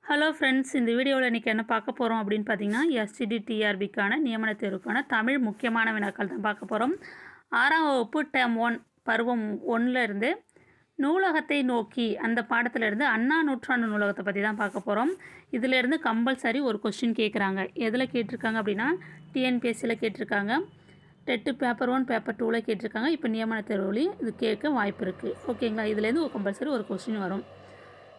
Hello friends, இந்த வீடியோவில் இன்றைக்கி என்ன பார்க்க போகிறோம் அப்படின்னு பார்த்தீங்கன்னா, எஸ்டிடிடிஆர்பிக்கான நியமன தேர்வுக்கான தமிழ் முக்கியமான வினாக்கள் தான் பார்க்க போகிறோம். 6ஆம் வகுப்பு டேர்ம் 1 பருவம் 1ல் இருந்து நூலகத்தை நோக்கி அந்த பாடத்திலிருந்து அண்ணா நூற்றாண்டு நூலகத்தை பற்றி தான் பார்க்க போகிறோம். இதிலேருந்து கம்பல்சரி ஒரு கொஸ்டின் கேட்குறாங்க. எதில் கேட்டிருக்காங்க அப்படின்னா, டிஎன்பிஎஸ்சியில் கேட்டிருக்காங்க, டெட்டு பேப்பர் 1 பேப்பர் 2ல் கேட்டிருக்காங்க. இப்போ நியமன தேர்வுலையும் இது கேட்க வாய்ப்பு இருக்குது. ஓகேங்களா? இதுலேருந்து கம்பல்சரி ஒரு கொஸ்டின் வரும்.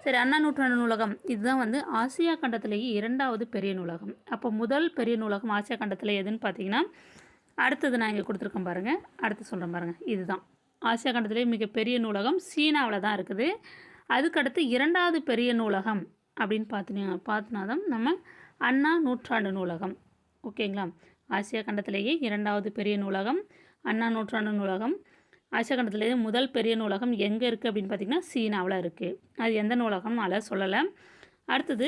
சரி, அண்ணா நூற்றாண்டு நூலகம் இதுதான் வந்து ஆசியா கண்டத்திலேயே 2வது பெரிய நூலகம். அப்போ முதல் பெரிய நூலகம் ஆசியா கண்டத்தில் எதுன்னு பார்த்தீங்கன்னா, அடுத்தது நான் இங்கே கொடுத்துருக்கேன் பாருங்கள், அடுத்து சொல்கிறேன் பாருங்கள். இதுதான் ஆசியா கண்டத்திலேயே மிகப்பெரிய நூலகம் சீனாவில் தான் இருக்குது. அதுக்கடுத்து 2வது பெரிய நூலகம் அப்படின்னு பார்த்தினா தான் நம்ம அண்ணா நூற்றாண்டு நூலகம். ஓகேங்களா? ஆசியா கண்டத்திலேயே 2வது பெரிய நூலகம் அண்ணா நூற்றாண்டு நூலகம். ஆசியா கண்டத்திலேயே முதல் பெரிய நூலகம் எங்கே இருக்குது அப்படின்னு பார்த்திங்கன்னா, சீனாவில் இருக்குது. அது எந்த நூலகம்னு அதில் சொல்லலை. அடுத்தது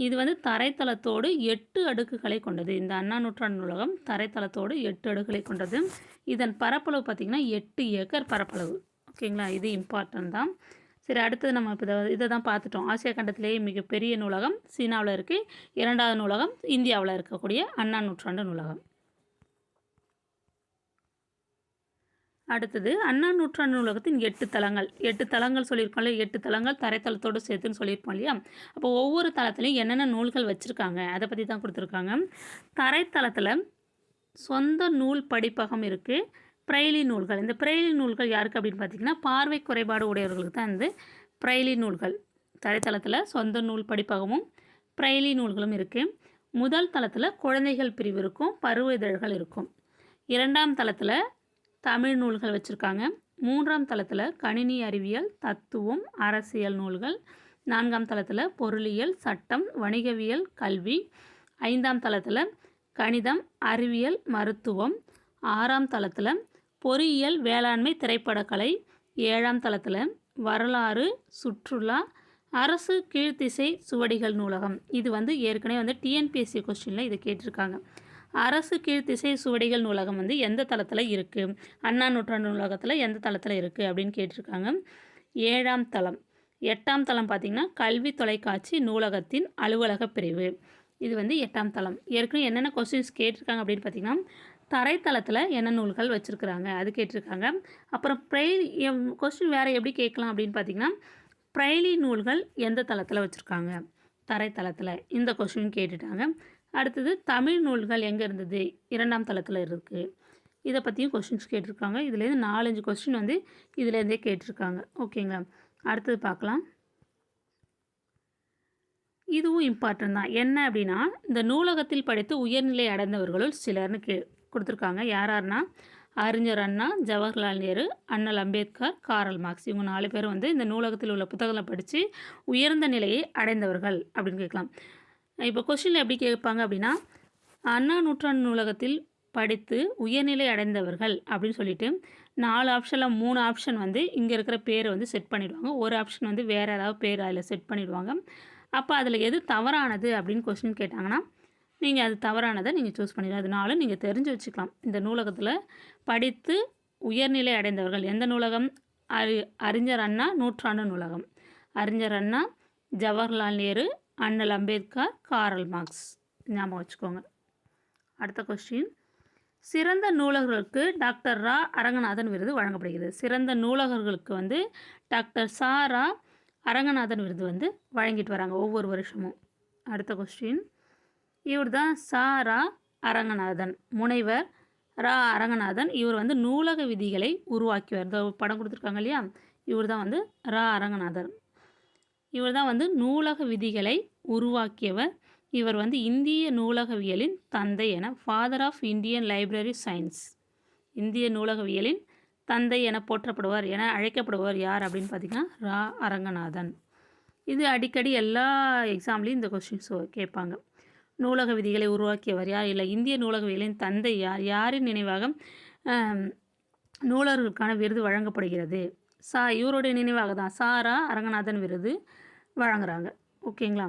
இது வந்து தரைத்தளத்தோடு 8 அடுக்குகளை கொண்டது. இந்த அண்ணா நூற்றாண்டு நூலகம் தரைத்தளத்தோடு 8 அடுக்குகளை கொண்டது. இதன் பரப்பளவு பார்த்திங்கன்னா 8 ஏக்கர் பரப்பளவு. ஓகேங்களா? இது இம்பார்ட்டன்ட் தான். சரி, அடுத்தது நம்ம இப்போ இதை தான் பார்த்துட்டோம். ஆசியா கண்டத்திலேயே மிகப்பெரிய நூலகம் சீனாவில் இருக்குது. 2வது நூலகம் இந்தியாவில் இருக்கக்கூடிய அண்ணா நூற்றாண்டு நூலகம். அடுத்தது அண்ணா நூற்றாண்டு நூலகத்தின் 8 தளங்கள் சொல்லியிருக்கோம் இல்லையா? 8 தளங்கள் தரைத்தளத்தோடு சேர்த்துன்னு சொல்லியிருப்போம் இல்லையா? அப்போ ஒவ்வொரு தளத்துலையும் என்னென்ன நூல்கள் வச்சுருக்காங்க அதை பற்றி தான் கொடுத்துருக்காங்க. தரைத்தளத்தில் சொந்த நூல் படிப்பகம் இருக்குது. பிரெய்லி நூல்கள், இந்த பிரெய்லி நூல்கள் யாருக்கு அப்படின்னு பார்த்திங்கன்னா, பார்வை குறைபாடு உடையவர்களுக்கு தான் இந்த பிரெய்லி நூல்கள். தரைத்தளத்தில் சொந்த நூல் படிப்பகமும் பிரெய்லி நூல்களும் இருக்குது. முதல் தளத்தில் குழந்தைகள் பிரிவு இருக்கும், பருவ இதழ்கள் இருக்கும். 2ஆம் தளத்தில் தமிழ் நூல்கள் வச்சுருக்காங்க. 3ஆம் தளத்தில் கணினி அறிவியல், தத்துவம், அரசியல் நூல்கள். 4ஆம் தளத்தில் பொருளியல், சட்டம், வணிகவியல், கல்வி. 5ஆம் தளத்தில் கணிதம், அறிவியல், மருத்துவம். 6ஆம் தளத்தில் பொறியியல், வேளாண்மை, திரைப்படக்கலை. 7ஆம் தளத்தில் வரலாறு, சுற்றுலா, அரசு கீழ்த்திசை சுவடிகள் நூலகம். இது வந்து ஏற்கனவே வந்து டிஎன்பிஎஸ்சி கொஸ்டினில் இது கேட்டிருக்காங்க. அரசு கீழ்த்திசை சுவடிகள் நூலகம் வந்து எந்த தளத்தில் இருக்குது, அண்ணா நூற்றாண்டு நூலகத்தில் எந்த தளத்தில் இருக்குது அப்படின்னு கேட்டிருக்காங்க. 7ஆம் தளம். 8ஆம் தளம் பார்த்திங்கன்னா கல்வி தொலைக்காட்சி நூலகத்தின் அலுவலக பிரிவு. இது வந்து 8ஆம் தளம். ஏற்கனவே என்னென்ன கொஸ்டின்ஸ் கேட்டிருக்காங்க அப்படின்னு பார்த்திங்கன்னா, தரைத்தளத்தில் என்ன நூல்கள் வச்சுருக்குறாங்க அது கேட்டிருக்காங்க. அப்புறம் கொஸ்டின் வேறு எப்படி கேட்கலாம் அப்படின்னு பார்த்திங்கன்னா, பிரெய்லி நூல்கள் எந்த தளத்தில் வச்சுருக்காங்க, தரைத்தளத்தில். இந்த கொஸ்டின் கேட்டுட்டாங்க. அடுத்தது தமிழ் நூல்கள் எங்கே இருந்தது, 2ஆம் தளத்தில் இருக்குது. இதை பற்றியும் கொஸ்டின்ஸ் கேட்டிருக்காங்க. இதுலேருந்து 4-5 கொஸ்டின் வந்து இதுலேருந்தே கேட்டிருக்காங்க. ஓகேங்களா? அடுத்தது பார்க்கலாம். இதுவும் இம்பார்ட்டன்ட் தான். என்ன அப்படின்னா, இந்த நூலகத்தில் படித்து உயர்நிலை அடைந்தவர்களுள் சிலர்னு கொடுத்துருக்காங்க. யாருன்னா, அறிஞர் அண்ணா, ஜவஹர்லால் நேரு, அண்ணல் அம்பேத்கர், காரல் மார்க்ஸ். இவங்க 4 பேர் வந்து இந்த நூலகத்தில் உள்ள புத்தகங்களை படித்து உயர்ந்த நிலையை அடைந்தவர்கள் அப்படின்னு கேட்கலாம். இப்போ கொஸ்டினில் எப்படி கேட்பாங்க அப்படின்னா, அண்ணா நூற்றாண்டு நூலகத்தில் படித்து உயர்நிலை அடைந்தவர்கள் அப்படின்னு சொல்லிட்டு 4 ஆப்ஷனில் 3 ஆப்ஷன் வந்து இங்கே இருக்கிற பேரை வந்து செட் பண்ணிவிடுவாங்க. ஒரு ஆப்ஷன் வந்து வேறு ஏதாவது பேர் அதில் செட் பண்ணிவிடுவாங்க. அப்போ அதில் எது தவறானது அப்படின்னு கொஸ்டின் கேட்டாங்கன்னா, நீங்கள் அது தவறானதை நீங்கள் சூஸ் பண்ணிடலாம். அதனால நீங்கள் தெரிஞ்சு வச்சுக்கலாம். இந்த நூலகத்தில் படித்து உயர்நிலை அடைந்தவர்கள் எந்த நூலகம், அறிஞர் அண்ணா நூற்றாண்டு நூலகம். அறிஞர் அண்ணா, ஜவஹர்லால் நேரு, அண்ணல் அம்பேத்கர், காரல் மார்க்ஸ். ஞாபகம் வச்சுக்கோங்க. அடுத்த கொஸ்டின், சிறந்த நூலகர்களுக்கு டாக்டர் ரா அரங்கநாதன் விருது வழங்கப்படுகிறது. சிறந்த நூலகர்களுக்கு வந்து டாக்டர் ரா அரங்கநாதன் விருது வந்து வழங்கிட்டு வராங்க ஒவ்வொரு வருஷமும். அடுத்த கொஸ்டின், இவர் தான் ரா அரங்கநாதன், முனைவர் ரா அரங்கநாதன். இவர் வந்து நூலக விதிகளை உருவாக்கியவர். இந்த படம் கொடுத்துருக்காங்க இல்லையா, இவர் தான் வந்து ரா அரங்கநாதன். இவர் தான் வந்து நூலக விதிகளை உருவாக்கியவர். இவர் வந்து இந்திய நூலகவியலின் தந்தை என, father of Indian library science, இந்திய நூலகவியலின் தந்தை என போற்றப்படுவார், என அழைக்கப்படுவார் யார் அப்படின்னு பார்த்திங்கன்னா, ரா அரங்கநாதன். இது அடிக்கடி எல்லா எக்ஸாம்லேயும் இந்த கொஸ்டின்ஸ் கேட்பாங்க. நூலக விதிகளை உருவாக்கியவர் யார், இல்லை இந்திய நூலகவியலின் தந்தை யார், யாரின் நினைவாக நூலர்களுக்கான விருது வழங்கப்படுகிறது. இவருடைய நினைவாக தான் ரா அரங்கநாதன் விருது வழங்குறாங்க. ஓகேங்களா?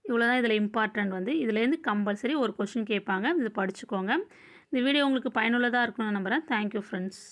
இவ்வளோ தான் இதில் இம்பார்ட்டன்ட் வந்து. இதுலேருந்து கம்பல்சரி ஒரு கொஸ்டின் கேட்பாங்க. இது படிச்சுக்கோங்க. இந்த வீடியோ உங்களுக்கு பயனுள்ளதாக இருக்கணும்னு நம்புகிறேன். Thank you friends.